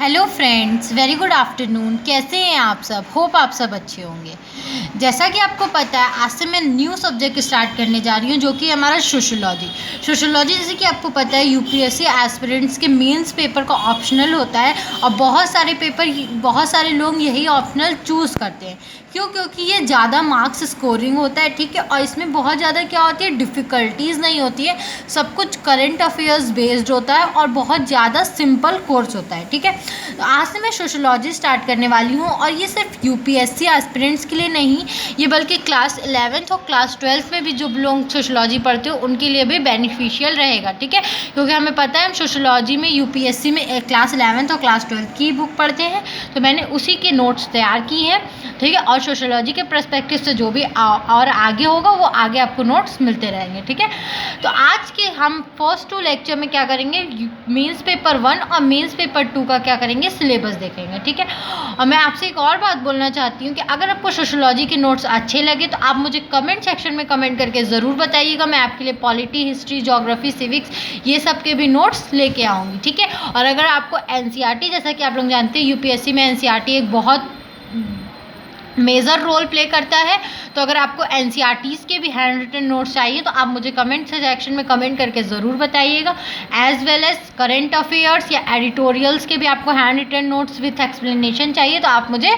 Hello friends, very good afternoon. कैसे हैं आप सब? होप आप सब अच्छे होंगे। जैसा कि आपको पता है, आज से मैं न्यू सब्जेक्ट स्टार्ट करने जा रही हूँ जो कि हमारा सोशोलॉजी। जैसे कि आपको पता है, यूपीएससी एस्पिरेंट्स के मेंस पेपर का ऑप्शनल होता है और बहुत सारे लोग यही ऑप्शनल चूज़ करते हैं। क्यों? क्योंकि ये ज़्यादा मार्क्स स्कोरिंग होता है, ठीक है, और इसमें बहुत ज़्यादा क्या होती है, डिफ़िकल्टीज़ नहीं होती है। सब कुछ करंट अफेयर्स बेस्ड होता है और बहुत ज़्यादा सिंपल कोर्स होता है, ठीक है। तो आज से मैं सोशोलॉजी स्टार्ट करने वाली हूँ और ये सिर्फ यूपीएससी एस्पिरेंट्स के लिए नहीं, ये बल्कि क्लास 11th और क्लास 12th में भी जो लोग सोशोलॉजी पढ़ते हो उनके लिए भी बेनिफिशियल रहेगा, ठीक है। क्योंकि हमें पता है हम सोशोलॉजी में यूपीएससी में क्लास 11th और क्लास 12th की बुक पढ़ते हैं, तो मैंने उसी के नोट्स तैयार किए हैं, ठीक है। और सोशोलॉजी के पर्सपेक्टिव से जो भी और आगे होगा वो आगे आपको नोट्स मिलते रहेंगे, ठीक है। तो आज के हम फर्स्ट 2 लेक्चर में क्या करेंगे, मेंस पेपर 1 और मेंस पेपर 2 का क्या करेंगे, सिलेबस देखेंगे, ठीक है। और मैं आपसे एक और बात बोलना चाहती हूँ कि अगर आपको सोशोलॉजी के नोट्स अच्छे लगे तो आप मुझे कमेंट सेक्शन में कमेंट करके ज़रूर बताइएगा। मैं आपके लिए पॉलिटी, हिस्ट्री, ज्योग्राफी, सिविक्स ये सब के भी नोट्स लेके आऊँगी, ठीक है। और अगर आपको एनसीईआरटी, जैसा कि आप लोग जानते हैं यूपीएससी में एनसीईआरटी एक बहुत मेजर रोल प्ले करता है, तो अगर आपको एनसीईआरटीज़ के भी हैंड रिटन नोट्स चाहिए तो आप मुझे कमेंट सेक्शन में कमेंट करके ज़रूर बताइएगा। As well as current affairs या एडिटोरियल्स के भी आपको handwritten notes with explanation चाहिए तो आप मुझे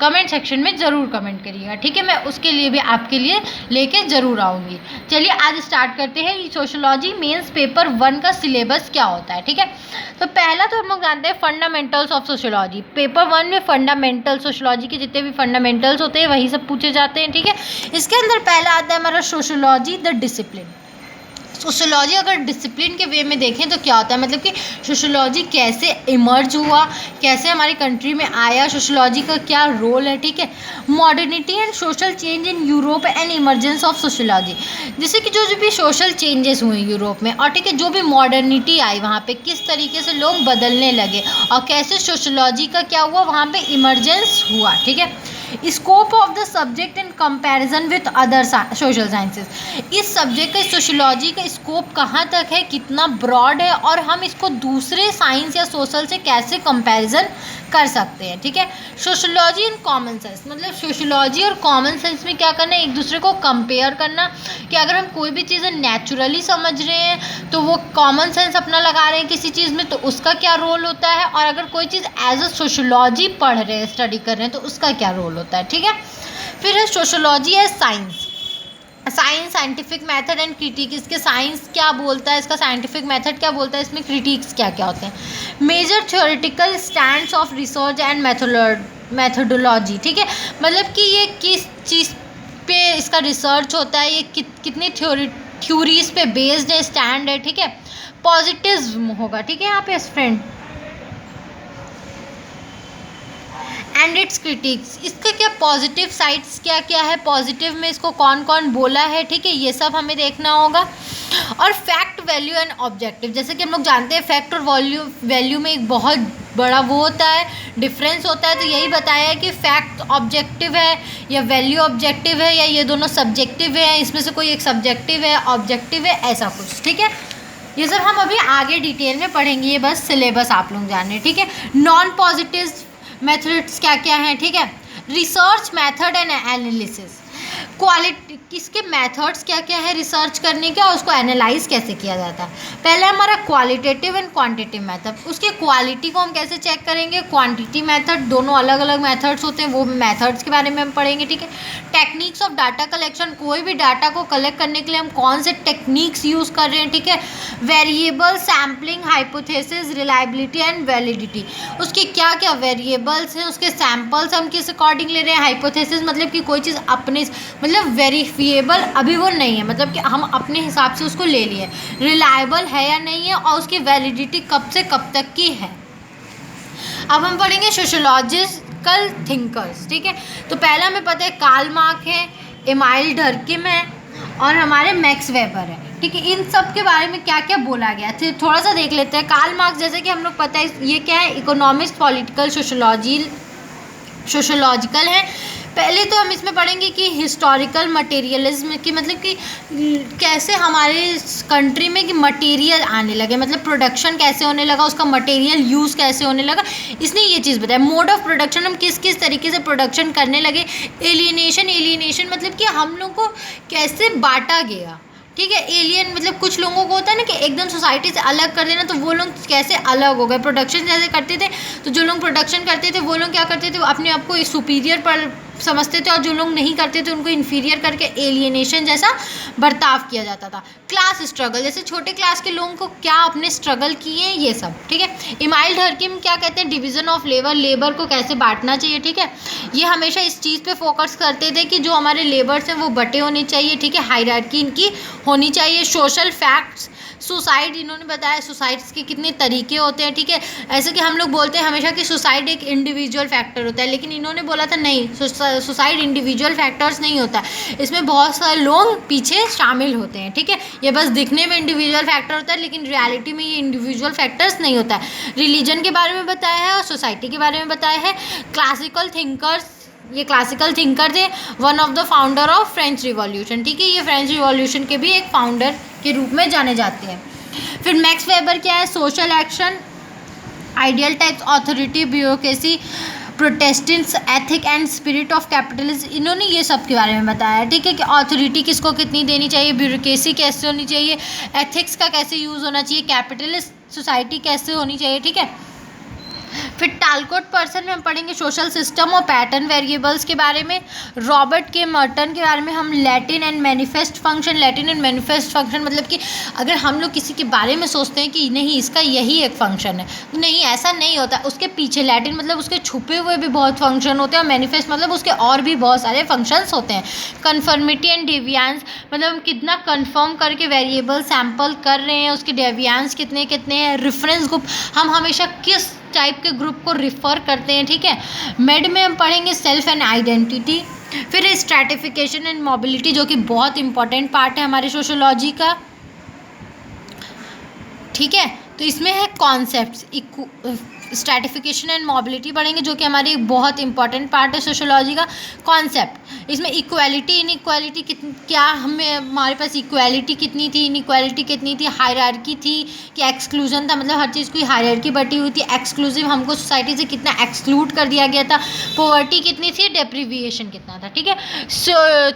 कमेंट सेक्शन में ज़रूर कमेंट करिएगा, ठीक है। मैं उसके लिए भी आपके लिए लेके ज़रूर आऊँगी। चलिए आज स्टार्ट करते हैं। सोशोलॉजी मेंस पेपर 1 का सिलेबस क्या होता है, ठीक है। तो पहला तो हम लोग जानते हैं फंडामेंटल्स ऑफ सोशोलॉजी। पेपर 1 में फंडामेंटल सोशोलॉजी के जितने भी फंडामेंटल्स होते हैं वही सब पूछे जाते हैं, ठीक है। इसके अंदर पहला आता है हमारा सोशोलॉजी द डिसिप्लिन। सोशोलॉजी अगर डिसिप्लिन के वे में देखें तो क्या होता है, मतलब कि सोशोलॉजी कैसे इमर्ज हुआ, कैसे हमारी कंट्री में आया, सोशोलॉजी का क्या रोल है, ठीक है। Modernity and social change in Europe and emergence of sociology, जैसे कि जो भी सोशल चेंजेस हुए यूरोप में और ठीक है जो भी मॉडर्निटी आई वहाँ पे, किस तरीके से लोग बदलने लगे और कैसे सोशोलॉजी का क्या हुआ, वहाँ पे इमरजेंस हुआ, ठीक है। Scope of the subject in comparison with other social sciences, इस सब्जेक्ट का, सोशोलॉजी का स्कोप कहाँ तक है, कितना ब्रॉड है और हम इसको दूसरे साइंस या सोशल से कैसे कंपैरिजन कर सकते हैं, ठीक है। सोशोलॉजी एंड कॉमन सेंस, मतलब सोशोलॉजी और कॉमन सेंस में क्या करना है, एक दूसरे को कंपेयर करना कि अगर हम कोई भी चीज़ें नेचुरली समझ रहे हैं तो वो कॉमन सेंस अपना लगा रहे हैं किसी चीज़ में तो उसका क्या रोल होता है, और अगर कोई चीज़ एज अ सोशोलॉजी पढ़ रहे हैं, स्टडी कर रहे हैं तो उसका क्या रोल होता है, ठीक है। फिर है सोशोलॉजी है science scientific method and critic, इसके साइंस क्या बोलता है, इसका साइंटिफिक मेथड क्या बोलता है, इसमें क्रिटिक्स क्या क्या होते हैं। Major theoretical stands of research and methodology, ठीक है, मतलब कि ये किस चीज़ पे इसका रिसर्च होता है, ये कितनी थ्योरीज पे बेस्ड है, स्टैंड है, ठीक है। पॉजिटिव्म होगा, ठीक है, यहाँ पे फ्रेंड, एंड इट्स क्रिटिक्स, इसका क्या पॉजिटिव साइड्स क्या क्या है, पॉजिटिव में इसको कौन कौन बोला है, ठीक है, ये सब हमें देखना होगा। और फैक्ट, वैल्यू एंड ऑब्जेक्टिव, जैसे कि हम लोग जानते हैं फैक्ट और वैल्यू में एक बहुत बड़ा वो होता है, डिफरेंस होता है, तो यही बताया है कि फैक्ट ऑब्जेक्टिव है या वैल्यू ऑब्जेक्टिव है या ये दोनों सब्जेक्टिव है, इसमें से कोई एक सब्जेक्टिव है, ऑब्जेक्टिव है, ऐसा कुछ, ठीक है। ये सब हम अभी आगे डिटेल में पढ़ेंगे, ये बस सिलेबस आप लोग जाने, ठीक है। नॉन पॉजिटिव मेथड्स क्या क्या हैं, ठीक है। Research method and analysis, quality, किसके मेथड्स क्या क्या है रिसर्च करने के और उसको एनालाइज कैसे किया जाता है। पहले हमारा क्वालिटेटिव एंड क्वांटिटेटिव मेथड, उसके क्वालिटी को हम कैसे चेक करेंगे, क्वांटिटी मेथड, दोनों अलग अलग मेथड्स होते हैं, वो मेथड्स के बारे में हम पढ़ेंगे, ठीक है। टेक्निक्स ऑफ डाटा कलेक्शन, कोई भी डाटा को कलेक्ट करने के लिए हम कौन से टेक्निक्स यूज़ कर रहे हैं, ठीक है। Variable, sampling, hypothesis, reliability and validity, उसके क्या क्या वेरिएबल्स हैं, उसके सैम्पल्स हम किस अकॉर्डिंग ले रहे हैं। हाइपोथेसिस मतलब कि कोई चीज़ अपने मतलब वेरीफिएबल अभी वो नहीं है, मतलब कि हम अपने हिसाब से उसको ले लिए, रिलायबल है या नहीं है, और उसकी वैलिडिटी कब से कब तक की है। अब हम पढ़ेंगे सोशोलॉजिकल थिंकर्स, ठीक है। तो पहला हमें पता है कार्ल मार्क्स है, एमाइल डर्किम है और हमारे मैक्स वेबर है, ठीक है। इन सब के बारे में क्या क्या बोला गया है थोड़ा सा देख लेते हैं। कार्ल मार्क्स, जैसे कि हम लोग पता है ये क्या है, इकोनॉमिक्स, पॉलिटिकल सोशोलॉजिकल है। पहले तो हम इसमें पढ़ेंगे कि हिस्टोरिकल मटेरियलिज्म की मतलब कि कैसे हमारे कंट्री में कि मटेरियल आने लगे, मतलब प्रोडक्शन कैसे होने लगा, उसका मटेरियल यूज़ कैसे होने लगा, इसने ये चीज़ बताया। मोड ऑफ प्रोडक्शन, हम किस किस तरीके से प्रोडक्शन करने लगे। एलियनेशन मतलब कि हम लोग को कैसे बांटा गया, ठीक है। एलियन मतलब कुछ लोगों को होता है ना कि एकदम सोसाइटी से अलग कर देना, तो वो लोग कैसे अलग हो गए। प्रोडक्शन जैसे करते थे तो जो लोग प्रोडक्शन करते थे वो लोग क्या करते थे, वो अपने आप को सुपीरियर पर समझते थे, और जो लोग नहीं करते थे उनको इन्फीरियर करके एलियनेशन जैसा बर्ताव किया जाता था। क्लास स्ट्रगल, जैसे छोटे क्लास के लोगों को क्या अपने स्ट्रगल किए, ये सब, ठीक है। इमाइल हरकिम क्या कहते हैं, डिवीज़न ऑफ लेबर को कैसे बांटना चाहिए, ठीक है। ये हमेशा इस चीज़ पे फोकस करते थे कि जो हमारे लेबर्स हैं वो बटे होने चाहिए, ठीक है। हायरार्की इनकी होनी चाहिए। सोशल फैक्ट्स, सुसाइड इन्होंने बताया, सुसाइड्स के कितने तरीके होते हैं, ठीक है। ऐसे कि हम लोग बोलते हैं हमेशा कि सुसाइड एक इंडिविजुअल फैक्टर होता है, लेकिन इन्होंने बोला था नहीं, सुसाइड इंडिविजुअल फैक्टर्स नहीं होता है, इसमें बहुत सारे लोग पीछे शामिल होते हैं, ठीक है। ये बस दिखने में इंडिविजुअल फैक्टर होता है, लेकिन रियलिटी में ये इंडिविजुअल फैक्टर्स नहीं होता है। रिलीजन के बारे में बताया है और सोसाइटी के बारे में बताया है। क्लासिकल थिंकर्स, ये क्लासिकल थिंकर थे, one of the founder of French revolution, ठीक है। ये फ्रेंच रिवॉल्यूशन के भी एक फाउंडर के रूप में जाने जाते हैं। फिर मैक्स वेबर क्या है, social action, ideal types, authority, bureaucracy, Protestants, ethic and spirit of capitalism, इन्होंने ये सब के बारे में बताया, ठीक है। कि ऑथोरिटी किसको कितनी देनी चाहिए, ब्यूरोक्रेसी कैसे होनी चाहिए, एथिक्स का कैसे यूज़ होना चाहिए, कैपिटलिस्ट सोसाइटी कैसे होनी चाहिए, ठीक है। फिर टालकोट पर्सन में हम पढ़ेंगे सोशल सिस्टम और पैटर्न वेरिएबल्स के बारे में। रॉबर्ट के मर्टन के बारे में हम Latin and manifest function, Latin and manifest function मतलब कि अगर हम लोग किसी के बारे में सोचते हैं कि नहीं इसका यही एक फंक्शन है, नहीं ऐसा नहीं होता, उसके पीछे लैटिन मतलब उसके छुपे हुए भी बहुत फंक्शन होते हैं, और मैनिफेस्ट मतलब उसके और भी बहुत सारे फंक्शंस होते हैं। कन्फर्मिटी एंड डेविएंस मतलब हम कितना कन्फर्म करके वेरिएबल सैम्पल कर रहे हैं, उसके डेविएंस कितने कितने हैं। रेफरेंस ग्रुप, हम हमेशा किस टाइप के ग्रुप को रिफ़र करते हैं, ठीक है। मेड में हम पढ़ेंगे सेल्फ एंड आइडेंटिटी। फिर स्ट्रैटिफिकेशन एंड मोबिलिटी जो कि बहुत इंपॉर्टेंट पार्ट है हमारे सोशोलॉजी का, ठीक है। तो इसमें है कॉन्सेप्ट्स, स्ट्रैटिफिकेशन एंड मोबिलिटी पढ़ेंगे जो कि हमारी बहुत इंपॉर्टेंट पार्ट है सोशोलॉजी का। कॉन्सेप्ट, इसमें इक्वालिटी, इनइक्वालिटी क्या हमें, हमारे पास इक्वालिटी कितनी थी, इनइक्वालिटी कितनी थी, हायरार्की थी कि एक्सक्लूजन था, मतलब हर चीज़ की हायरार्की बटी हुई थी। एक्सक्लूसिव, हमको सोसाइटी से कितना एक्सक्लूड कर दिया गया था। पॉवर्टी कितनी थी, डेप्रीविएशन कितना था, ठीक है।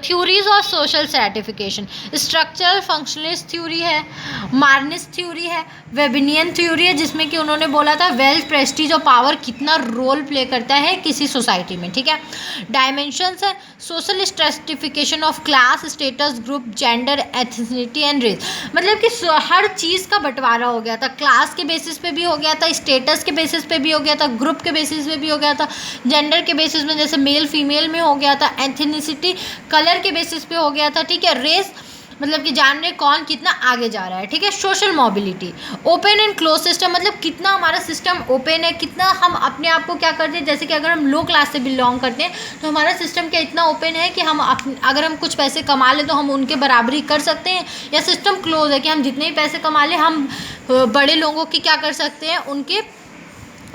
Theories of social stratification, structural functionalist theory है, मार्निस थ्योरी है, वेबिनियन थ्योरी है जिसमें कि उन्होंने बोला था वेल्थ, प्रेस्टीज और पावर कितना रोल प्ले करता है किसी सोसाइटी में, ठीक है। डायमेंशंस है, social stratification of class, status, group, gender, ethnicity and race, मतलब कि हर चीज़ का बंटवारा हो गया था। क्लास के बेसिस पे भी हो गया था, स्टेटस के बेसिस पे भी हो गया था, ग्रुप के बेसिस पे भी हो गया था, जेंडर के बेसिस में जैसे मेल फीमेल में हो गया था, एथनिसिटी कलर के बेसिस पे हो गया था, ठीक है। रेस मतलब कि जान रहे कौन कितना आगे जा रहा है, ठीक है। Social mobility, open and close system मतलब कितना हमारा सिस्टम ओपन है, कितना हम अपने आप को क्या करते हैं, जैसे कि अगर हम लो क्लास से बिलोंग करते हैं तो हमारा सिस्टम क्या इतना ओपन है कि हम अगर हम कुछ पैसे कमा लें तो हम उनके बराबरी कर सकते हैं, या सिस्टम क्लोज है कि हम जितने ही पैसे कमा लें हम बड़े लोगों की क्या कर सकते हैं, उनके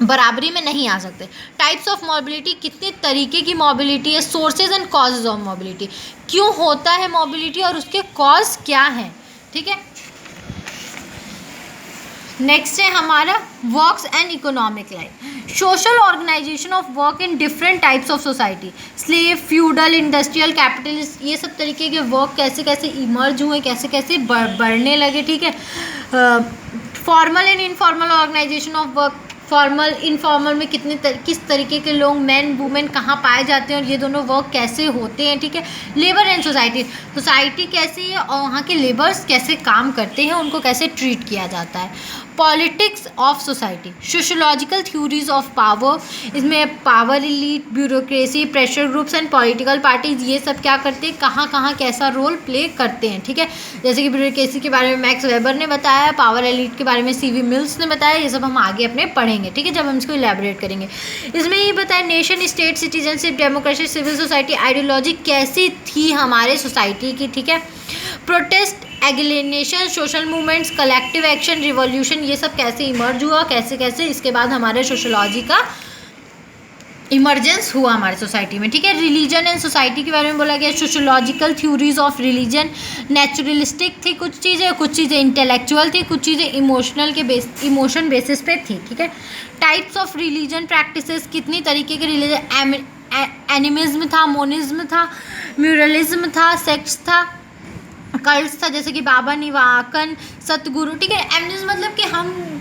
बराबरी में नहीं आ सकते। टाइप्स ऑफ मोबिलिटी, कितने तरीके की मोबिलिटी है। Sources and causes of mobility, क्यों होता है मोबिलिटी और उसके कॉज क्या हैं, ठीक है। नेक्स्ट है हमारा works and economic life, social organisation of work in different types of society, slave, feudal, industrial, capitalist, ये सब तरीके के वर्क कैसे कैसे इमर्ज हुए, कैसे कैसे बढ़ने लगे, ठीक है। Formal and informal organisation of work, formal informal में किस तरीके के लोग, मैन वुमेन कहाँ पाए जाते हैं और ये दोनों वर्क कैसे होते हैं, ठीक है। लेबर एंड सोसाइटी, सोसाइटी कैसी है और वहाँ के लेबर्स कैसे काम करते हैं, उनको कैसे ट्रीट किया जाता है। Politics of society, sociological theories of power, इसमें power elite, bureaucracy, pressure groups and political parties, ये सब क्या करते हैं, कहाँ कहाँ कैसा रोल प्ले करते हैं, ठीक है। जैसे कि ब्यूरोक्रेसी के बारे में मैक्स वेबर ने बताया, पावर एलीट के बारे में सीवी मिल्स ने बताया, ये सब हम आगे अपने पढ़ेंगे, ठीक है, जब हम इसको इलेबोरेट करेंगे। इसमें ये बताया nation state, citizenship, democracy, civil society, ideology कैसी थी हमारे सोसाइटी की, ठीक है। Protest, alienation, social movements, collective action, revolution, ये सब कैसे इमर्ज हुआ, कैसे कैसे इसके बाद हमारे सोशोलॉजी का इमरजेंस हुआ हमारे सोसाइटी में, ठीक है। रिलीजन एंड सोसाइटी के बारे में बोला गया, sociological theories of religion, naturalistic थी कुछ चीज़ें इंटेलेक्चुअल थी, कुछ चीज़ें इमोशनल के इमोशन बेसिस पे थी, ठीक है। टाइप्स ऑफ रिलीजन प्रैक्टिसेस, कितनी तरीके के रिलीजन, एनिमिज्म था, मोनिज्म था, म्यूरलिज्म था, सेक्ट्स था, कल्ट्स था, जैसे कि बाबा निवाकन, सतगुरु, ठीक है। एनिमिज्म मतलब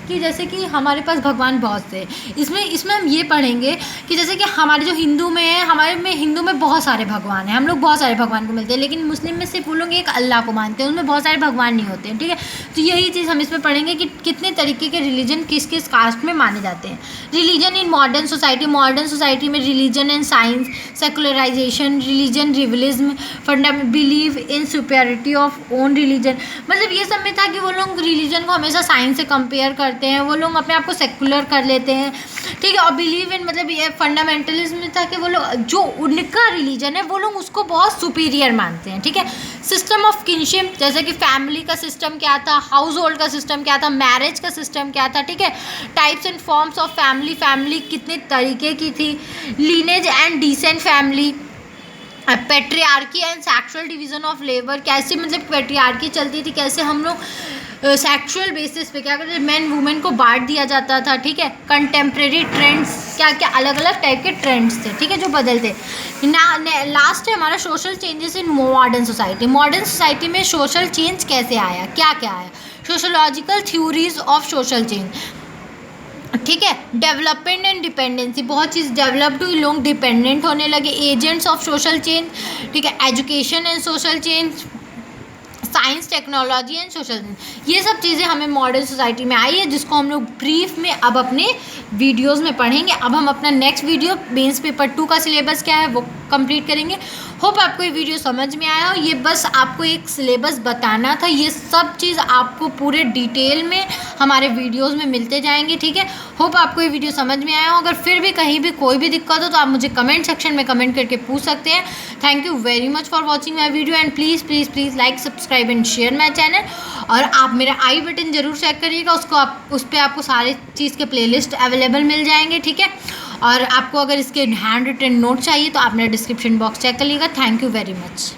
कि जैसे कि हमारे पास भगवान बहुत से, इसमें हम ये पढ़ेंगे कि जैसे कि हमारे जो हिंदू में है, हमारे में हिंदू में बहुत सारे भगवान हैं, हम लोग बहुत सारे भगवान को मिलते हैं, लेकिन मुस्लिम में सिर्फ वो लोग एक अल्लाह को मानते हैं, उनमें बहुत सारे भगवान नहीं होते हैं, ठीक है। तो यही चीज़ हम इसमें पढ़ेंगे कि कितने तरीके के रिलीजन किस किस कास्ट में माने जाते हैं। रिलीजन इन मॉडर्न सोसाइटी में religion and science, secularisation, religion revivalism, fundamental believe in superiority of own religion, मतलब ये सब में था कि वो लोग रिलीजन को हमेशा साइंस से कंपेयर करते हैं, वो लोग अपने आप को सेकुलर कर लेते हैं, ठीक है। और बिलीव इन मतलब ये फंडामेंटलिज्म में था कि वो लोग जो उनका रिलीजन है वो लोग उसको बहुत सुपीरियर मानते हैं, ठीक है। सिस्टम ऑफ किनशिप, जैसे कि फैमिली का सिस्टम क्या था, हाउस होल्ड का सिस्टम क्या था, मैरिज का सिस्टम क्या था, ठीक है। Types and forms of family कितने तरीके की थी, lineage and descent family, patriarchy and sexual division of labour, कैसे मतलब पेट्रियार्की चलती थी, कैसे हम लोग सेक्सुअल बेसिस पे क्या करते थे, मैन वुमेन को बांट दिया जाता था, ठीक है। कंटेम्प्रेरी ट्रेंड्स, क्या क्या अलग अलग टाइप के ट्रेंड्स थे, ठीक है, जो बदलते। लास्ट है हमारा social changes in modern society में सोशल चेंज कैसे आया, क्या क्या आया, sociological theories of social change, ठीक है। डेवलपमेंट एंड डिपेंडेंसी, बहुत चीज़ डेवलप्ड हुई, लोग डिपेंडेंट होने लगे, एजेंट्स ऑफ सोशल चेंज, ठीक है। Education and social change, science, technology and social change, ये सब चीज़ें हमें मॉडर्न सोसाइटी में आई है, जिसको हम लोग ब्रीफ में अब अपने वीडियोस में पढ़ेंगे। अब हम अपना नेक्स्ट वीडियो मेंस पेपर 2 का सिलेबस क्या है वो कंप्लीट करेंगे। होप आपको ये वीडियो समझ में आया हो, ये बस आपको एक सिलेबस बताना था, ये सब चीज़ आपको पूरे डिटेल में हमारे वीडियोज़ में मिलते जाएंगे, ठीक है। होप आपको ये वीडियो समझ में आया हो, अगर फिर भी कहीं भी कोई भी दिक्कत हो तो आप मुझे कमेंट सेक्शन में कमेंट करके पूछ सकते हैं। Thank you very much for watching my video and please like, subscribe and share my channel. और आप मेरा आई बटन जरूर चेक करिएगा, उस पर आपको सारे चीज़ के प्लेलिस्ट अवेलेबल मिल जाएंगे, ठीक है। और आपको अगर इसके हैंड रिटन नोट चाहिए तो आप मेरा डिस्क्रिप्शन बॉक्स चेक कर लीजिएगा। Thank you very much.